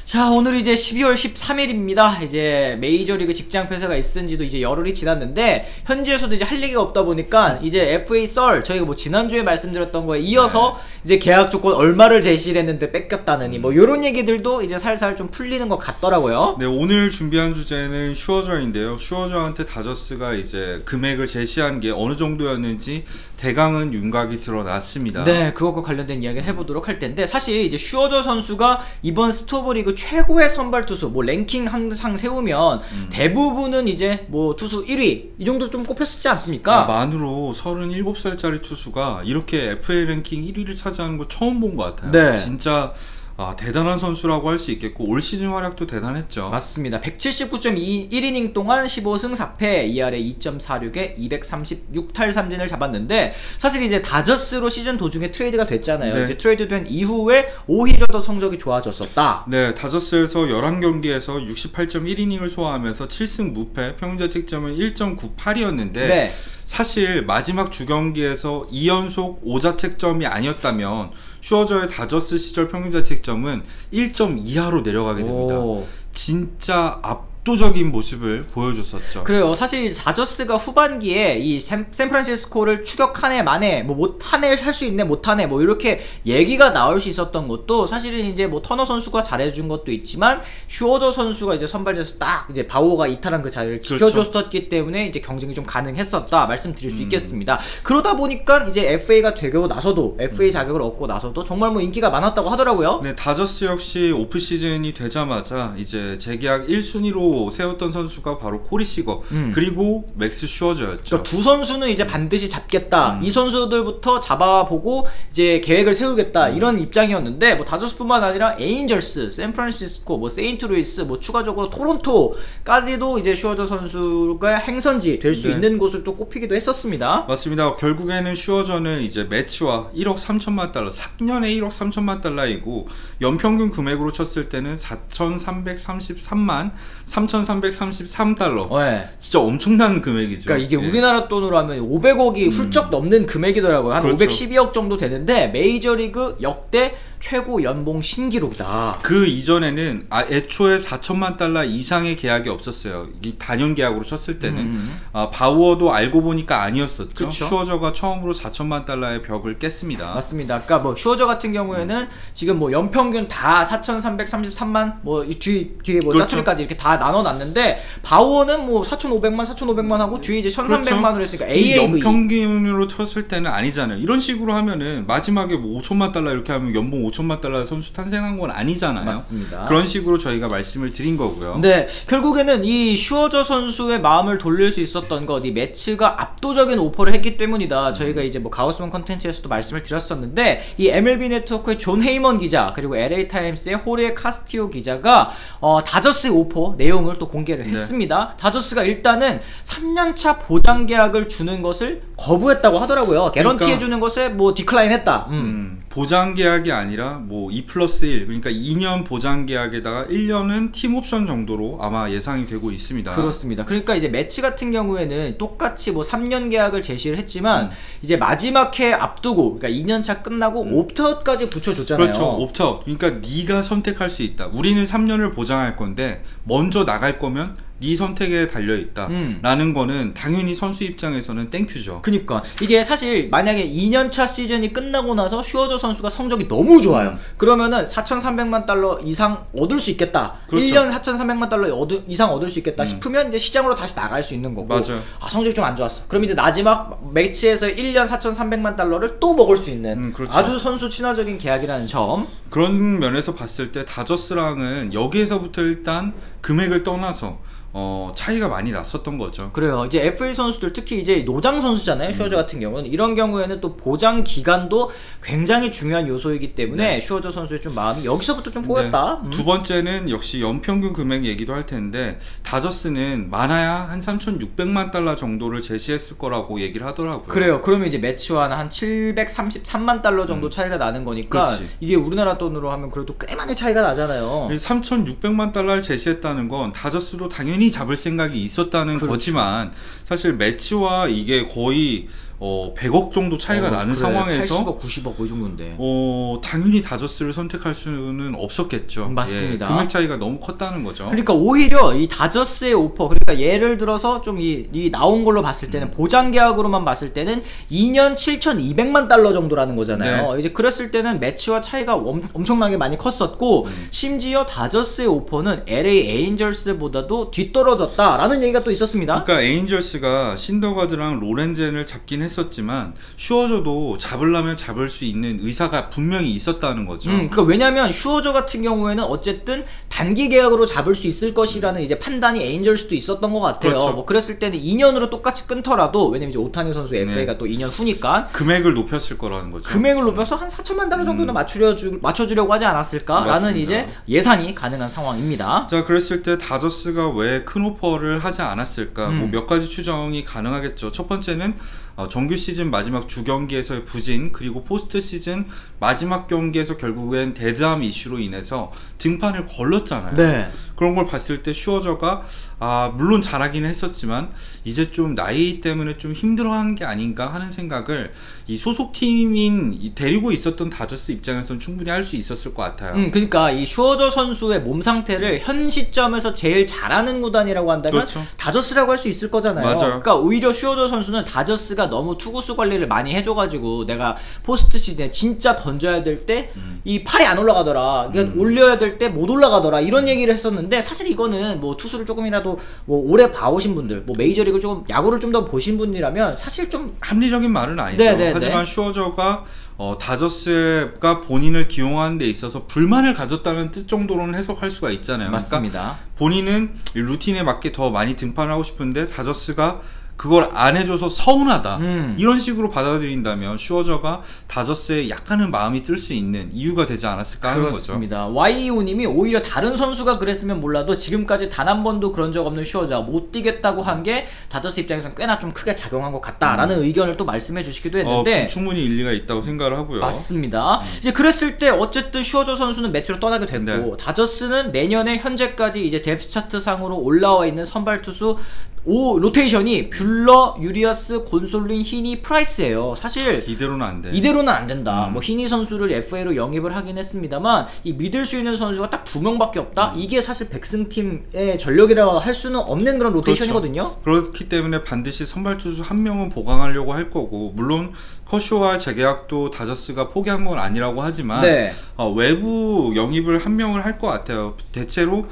자, 오늘 이제 12월 13일입니다. 이제 메이저리그 직장 폐쇄가 있은 지도 이제 열흘이 지났는데, 현지에서도 이제 할 얘기가 없다 보니까 이제 FA 썰, 저희가 뭐 지난주에 말씀드렸던 거에 이어서 이제 계약 조건 얼마를 제시를 했는데 뺏겼다느니 뭐 요런 얘기들도 이제 살살 좀 풀리는 것 같더라고요. 네, 오늘 준비한 주제는 슈어저인데요. 슈어저한테 다저스가 이제 금액을 제시한 게 어느 정도였는지 대강은 윤곽이 드러났습니다. 네, 그것과 관련된 이야기를 해보도록 할 텐데, 사실 이제 슈어저 선수가 이번 스토브리그 최고의 선발 투수, 뭐 랭킹 항상 세우면 대부분은 이제 뭐 투수 1위 이 정도 좀 꼽혔었지 않습니까? 만으로 37살짜리 투수가 이렇게 FA 랭킹 1위를 차지하는 거 처음 본 것 같아요. 네. 진짜 대단한 선수라고 할 수 있겠고, 올 시즌 활약도 대단했죠. 맞습니다. 179.1이닝 동안 15승 4패, ERA 2.46에 236탈삼진을 잡았는데, 사실 이제 다저스로 시즌 도중에 트레이드가 됐잖아요. 네. 이제 트레이드 된 이후에 오히려 더 성적이 좋아졌었다. 네, 다저스에서 11경기에서 68.1이닝을 소화하면서 7승 무패, 평균자책점은 1.98이었는데 네. 사실 마지막 주경기에서 2연속 5자책점이 아니었다면 슈어저의 다저스 시절 평균자책점은 1.2하로 내려가게 됩니다. 진짜 압도적인 모습을 보여줬었죠. 그래요. 사실 다저스가 후반기에 이 샌프란시스코를 추격 한 해 만에 뭐 못 한 해 할 수 있네, 못 한 해 뭐 이렇게 얘기가 나올 수 있었던 것도, 사실은 이제 뭐 터너 선수가 잘해준 것도 있지만 슈어저 선수가 이제 선발에서 딱 이제 바우어가 이탈한 그 자리를 지켜줬었기 때문에 이제 경쟁이 좀 가능했었다 말씀드릴 수 있겠습니다. 그러다 보니까 이제 FA가 되고 나서도, FA 자격을 얻고 나서도 정말 뭐 인기가 많았다고 하더라고요. 네, 다저스 역시 오프 시즌이 되자마자 이제 재계약 1순위로 세웠던 선수가 바로 코리 시거 그리고 맥스 슈어저였죠. 그러니까 두 선수는 이제 반드시 잡겠다, 이 선수들부터 잡아보고 이제 계획을 세우겠다, 이런 입장이었는데, 뭐 다저스뿐만 아니라 에인절스, 샌프란시스코, 뭐 세인트루이스, 뭐 추가적으로 토론토까지도 이제 슈어저 선수가 행선지 될 수 있는 곳을 또 꼽히기도 했었습니다. 맞습니다. 결국에는 슈어저는 이제 매치와 1억 3천만 달러, 3년에 1억 3천만 달러이고 연평균 금액으로 쳤을 때는 4,333만 3,333달러. 네. 진짜 엄청난 금액이죠. 그러니까 이게 우리나라 돈으로 하면 500억이 훌쩍 넘는 금액이더라고요. 한 512억 정도 되는데, 메이저리그 역대 최고 연봉 신기록이다. 그 이전에는 애초에 4천만 달러 이상의 계약이 없었어요. 이 단연 계약으로 쳤을 때는. 바우어도 알고 보니까 아니었었죠. 그쵸? 슈어저가 처음으로 4천만 달러의 벽을 깼습니다. 맞습니다. 아까 뭐 슈어저 같은 경우에는 지금 뭐 연평균 다 4,333만, 뭐 뒤에 뭐 짜투리까지 이렇게 다 나눠놨는데, 바우어는 뭐 4,500만 하고 뒤에 이제 1,300만으로 했으니까 AAV. 연평균으로 쳤을 때는 아니잖아요. 이런 식으로 하면은 마지막에 뭐 5천만 달러 이렇게 하면 연봉 5천만 달러 선수 탄생한 건 아니잖아요. 맞습니다. 그런 식으로 저희가 말씀을 드린 거고요. 네, 결국에는 이 슈어저 선수의 마음을 돌릴 수 있었던 것, 이 매치가 압도적인 오퍼를 했기 때문이다. 저희가 이제 뭐 가우스만 컨텐츠에서도 말씀을 드렸었는데, 이 MLB 네트워크의 존 헤이먼 기자, 그리고 LA 타임스의 호르에 카스티오 기자가 다저스의 오퍼 내용을 또 공개를 했습니다. 다저스가 일단은 3년차 보장 계약을 주는 것을 거부했다고 하더라고요. 개런티 해주는 것에 뭐 디클라인 했다. 보장 계약이 아니라 뭐 2+1, 그러니까 2년 보장 계약에다가 1년은 팀 옵션 정도로 아마 예상이 되고 있습니다. 그렇습니다. 그러니까 이제 매치 같은 경우에는 똑같이 뭐 3년 계약을 제시를 했지만 이제 마지막 해 앞두고, 그러니까 2년차 끝나고 옵트아웃까지 붙여줬잖아요. 그렇죠. 옵트아웃. 그러니까 네가 선택할 수 있다. 우리는 3년을 보장할 건데 먼저 나갈 거면 네 선택에 달려있다 라는 거는 당연히 선수 입장에서는 땡큐죠. 그니까 이게 사실 만약에 2년차 시즌이 끝나고 나서 슈어저 선수가 성적이 너무 좋아요. 그러면은 4,300만 달러 이상 얻을 수 있겠다. 그렇죠. 1년 4,300만 달러 이상 얻을 수 있겠다 싶으면 이제 시장으로 다시 나갈 수 있는 거고. 맞아요. 성적이 좀 안 좋았어. 그럼 이제 마지막 매치에서 1년 4,300만 달러를 또 먹을 수 있는 그렇죠. 아주 선수 친화적인 계약이라는 점. 그런 면에서 봤을 때 다저스랑은 여기에서부터 일단 금액을 떠나서 차이가 많이 났었던 거죠. 그래요. 이제 FA 선수들, 특히 이제 노장 선수잖아요. 슈어저 같은 경우는 이런 경우에는 또 보장 기간도 굉장히 중요한 요소이기 때문에 슈어저 선수의 좀 마음이 여기서부터 좀 꼬였다. 두 번째는 역시 연평균 금액 얘기도 할 텐데, 다저스는 많아야 한 3,600만 달러 정도를 제시했을 거라고 얘기를 하더라고요. 그래요. 그러면 이제 매치와는 한 733만 달러 정도 차이가 나는 거니까, 이게 우리나라 돈으로 하면 그래도 꽤 많이 차이가 나잖아요. 3,600만 달러를 제시했다는 건 다저스도 당연히 잡을 생각이 있었다는 거지만, 사실 매치와 이게 거의 100억 정도 차이가 나는 상황에서 80억, 90억 이 정도인데. 당연히 다저스를 선택할 수는 없었겠죠. 맞습니다. 예, 금액 차이가 너무 컸다는 거죠. 그러니까 오히려 이 다저스의 오퍼, 그러니까 예를 들어서 좀 이 나온 걸로 봤을 때는 보장 계약으로만 봤을 때는 2년 7,200만 달러 정도라는 거잖아요. 네. 이제 그랬을 때는 매치와 차이가 엄청나게 많이 컸었고 심지어 다저스의 오퍼는 LA 에인절스보다도 뒤떨어졌다라는 얘기가 또 있었습니다. 그러니까 에인절스가 신더가드랑 로렌젠을 잡긴 했었지만 슈어저도 잡으려면 잡을 수 있는 의사가 분명히 있었다는 거죠. 그러니까 왜냐면 슈어저 같은 경우에는 어쨌든 단기 계약으로 잡을 수 있을 것이라는 이제 판단이 에인절스도 있었던 것 같아요. 그렇죠. 뭐 그랬을 때는 2년으로 똑같이 끊더라도, 왜냐면 이제 오타니 선수 FA가 또 2년 후니까 금액을 높였을 거라는 거죠. 금액을 높여서 한 4천만 달러 정도는 맞춰주려고 하지 않았을까라는 맞습니다. 이제 예상이 가능한 상황입니다. 자, 그랬을 때 다저스가 왜 큰 오퍼를 하지 않았을까? 뭐 몇 가지 추정이 가능하겠죠. 첫 번째는 정규 시즌 마지막 주 경기에서의 부진, 그리고 포스트 시즌 마지막 경기에서 결국엔 데드암 이슈로 인해서 등판을 걸렀잖아요. 네. 그런 걸 봤을 때 슈어저가 물론 잘하긴 했었지만 이제 좀 나이 때문에 좀 힘들어하는 게 아닌가 하는 생각을 이 소속팀인 데리고 있었던 다저스 입장에서는 충분히 할 수 있었을 것 같아요. 그러니까 이 슈어저 선수의 몸 상태를 현 시점에서 제일 잘하는 구단이라고 한다면 그렇죠. 다저스라고 할 수 있을 거잖아요. 맞아요. 그러니까 오히려 슈어저 선수는 다저스가 너무 투구수 관리를 많이 해줘가지고 내가 포스트 시즌에 진짜 던져야 될 때 이 팔이 안 올라가더라, 그러니까 올려야 될 때 못 올라가더라, 이런 얘기를 했었는데, 사실 이거는 뭐 투수를 조금이라도 뭐 오래 봐오신 분들, 뭐 메이저리그 조금 야구를 좀 더 보신 분이라면 사실 좀 합리적인 말은 아니죠. 네네네. 하지만 슈어저가 다저스가 본인을 기용하는 데 있어서 불만을 가졌다는 뜻 정도로는 해석할 수가 있잖아요. 맞습니다. 그러니까 본인은 이 루틴에 맞게 더 많이 등판을 하고 싶은데 다저스가 그걸 안 해줘서 서운하다, 이런 식으로 받아들인다면 슈어저가 다저스에 약간은 마음이 뜰 수 있는 이유가 되지 않았을까 하는 그렇습니다. 거죠. YEO님이 오히려 다른 선수가 그랬으면 몰라도 지금까지 단 한 번도 그런 적 없는 슈어저가 못 뛰겠다고 한 게 다저스 입장에서는 꽤나 좀 크게 작용한 것 같다라는 의견을 또 말씀해 주시기도 했는데 충분히 일리가 있다고 생각을 하고요. 맞습니다. 이제 그랬을 때 어쨌든 슈어저 선수는 매치로 떠나게 됐고, 네. 다저스는 내년에 현재까지 이제 뎁스 차트 상으로 올라와 있는 선발 투수 로테이션이 뷰러, 유리아스, 곤솔린, 히니, 프라이스예요. 사실 이대로는 안 돼. 이대로는 안 된다. 뭐 히니 선수를 FA로 영입을 하긴 했습니다만 이 믿을 수 있는 선수가 딱 2명밖에 없다. 이게 사실 백승팀의 전력이라고 할 수는 없는 그런 로테이션이거든요. 그렇죠. 그렇기 때문에 반드시 선발 투수 한 명은 보강하려고 할 거고, 물론 커쇼와 재계약도 다저스가 포기한 건 아니라고 하지만 네. 외부 영입을 한 명을 할 것 같아요. 대체로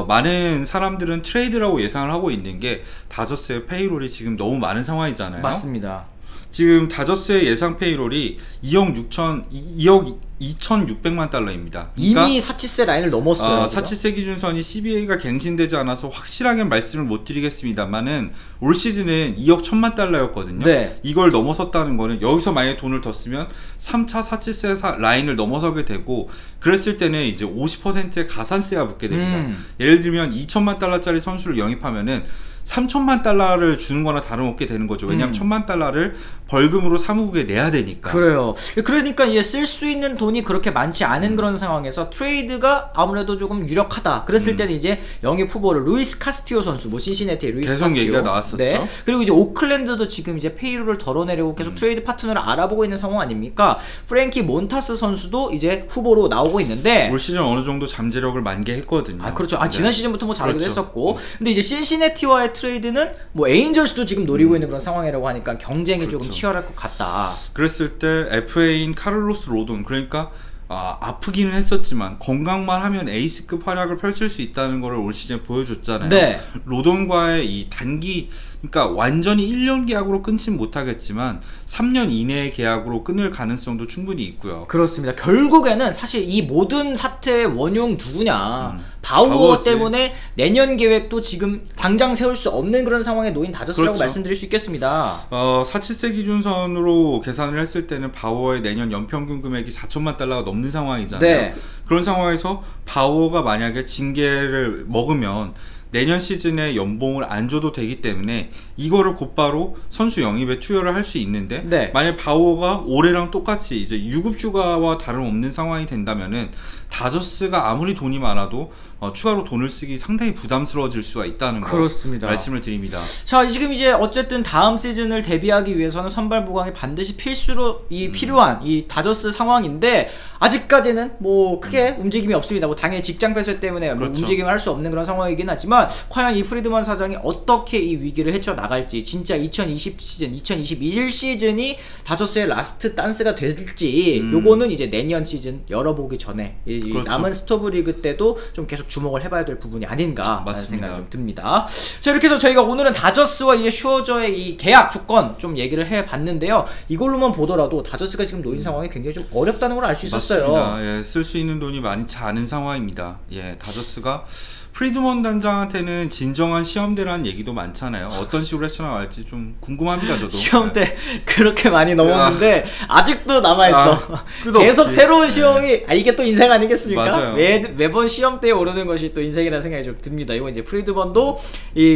많은 사람들은 트레이드라고 예상을 하고 있는 게 다저스의 페이롤이 지금 너무 많은 상황이잖아요. 맞습니다. 지금 다저스의 예상 페이롤이 2억 2,600만 달러입니다. 그러니까 이미 사치세 라인을 넘었어요. 사치세 기준선이 CBA가 갱신되지 않아서 확실하게 말씀을 못 드리겠습니다만은 올 시즌은 2억 1,000만 달러였거든요. 네. 이걸 넘어섰다는 거는 여기서 만약에 돈을 더 쓰면 3차 사치세 라인을 넘어서게 되고, 그랬을 때는 이제 50%의 가산세가 붙게 됩니다. 예를 들면 2,000만 달러짜리 선수를 영입하면은 3천만 달러를 주는 거나 다름없게 되는 거죠. 왜냐하면 1,000만 달러를 벌금으로 사무국에 내야 되니까. 그래요. 그러니까 이제 쓸 수 있는 돈이 그렇게 많지 않은 그런 상황에서 트레이드가 아무래도 조금 유력하다. 그랬을 때는 이제 영입 후보를 루이스 카스티오 선수, 뭐 신시내티의 루이스 계속 카스티오. 얘기가 나왔었죠. 네. 그리고 이제 오클랜드도 지금 이제 페이로를 덜어내려고 계속 트레이드 파트너를 알아보고 있는 상황 아닙니까? 프랭키 몬타스 선수도 이제 후보로 나오고 있는데 올 시즌 어느 정도 잠재력을 만개했거든요. 그렇죠. 지난 시즌부터 뭐 잘하기도 그렇죠. 했었고, 근데 이제 신시내티와의 트레이드는 뭐 에인절스도 지금 노리고 있는 그런 상황이라고 하니까 경쟁이 조금 치열할 것 같다. 그랬을 때 FA인 카를로스 로돈, 그러니까 아프기는 했었지만 건강만 하면 에이스급 활약을 펼칠 수 있다는 걸 올 시즌 보여줬잖아요. 네. 로돈과의 이 단기, 그러니까 완전히 1년 계약으로 끊진 못하겠지만 3년 이내의 계약으로 끊을 가능성도 충분히 있고요. 그렇습니다. 결국에는 사실 이 모든 사태의 원흉 누구냐, 바우어 때문에 내년 계획도 지금 당장 세울 수 없는 그런 상황에 놓인 다저스라고 그렇죠. 말씀드릴 수 있겠습니다. 사치세 기준선으로 계산을 했을 때는 바우어의 내년 연평균 금액이 4천만 달러가 넘는 상황이잖아요. 네. 그런 상황에서 바우어가 만약에 징계를 먹으면 내년 시즌에 연봉을 안 줘도 되기 때문에 이거를 곧바로 선수 영입에 투여를 할 수 있는데 네. 만약 바우어가 올해랑 똑같이 이제 유급휴가와 다름없는 상황이 된다면은 다저스가 아무리 돈이 많아도 추가로 돈을 쓰기 상당히 부담스러워질 수가 있다는 거 그렇습니다. 말씀을 드립니다. 자, 지금 이제 어쨌든 다음 시즌을 대비하기 위해서는 선발 보강이 반드시 필수로 필요한 이 다저스 상황인데 아직까지는 뭐 크게 움직임이 없습니다. 뭐 당연히 직장 폐쇄 때문에 뭐 그렇죠. 움직임을 할 수 없는 그런 상황이긴 하지만 과연 이 프리드먼 사장이 어떻게 이 위기를 헤쳐나갈지, 진짜 2020 시즌, 2021 시즌이 다저스의 라스트 댄스가 될지 요거는 이제 내년 시즌 열어보기 전에 이 그렇죠. 남은 스토브 리그 때도 좀 계속 주목을 해봐야 될 부분이 아닌가 라는 맞습니다. 생각이 좀 듭니다. 자, 이렇게 해서 저희가 오늘은 다저스와 이제 슈어저의 이 계약 조건 좀 얘기를 해봤는데요. 이걸로만 보더라도 다저스가 지금 놓인 상황이 굉장히 좀 어렵다는 걸 알 수 있었어요. 맞습니다. 예, 쓸 수 있는 돈이 많지 않은 상황입니다. 예, 다저스가 프리드먼 단장한테는 진정한 시험대라는 얘기도 많잖아요. 어떤 식으로 헤쳐나갈지 좀 궁금합니다, 저도. 시험 때 그렇게 많이 넘었는데 아직도 남아있어. 끝도 계속 없지. 새로운 시험이 이게 또 인생 아니겠습니까? 맞아요. 매번 시험대에 오르는 것이 또 인생이라는 생각이 좀 듭니다. 이거 이제 프리드먼도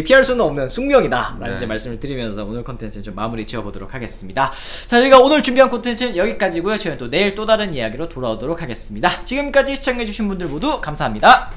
피할 수는 없는 숙명이다 라는 이제 말씀을 드리면서 오늘 컨텐츠는 좀 마무리 지어보도록 하겠습니다. 자, 저희가 오늘 준비한 콘텐츠는 여기까지고요. 저희는 또 내일 또 다른 이야기로 돌아오도록 하겠습니다. 지금까지 시청해주신 분들 모두 감사합니다.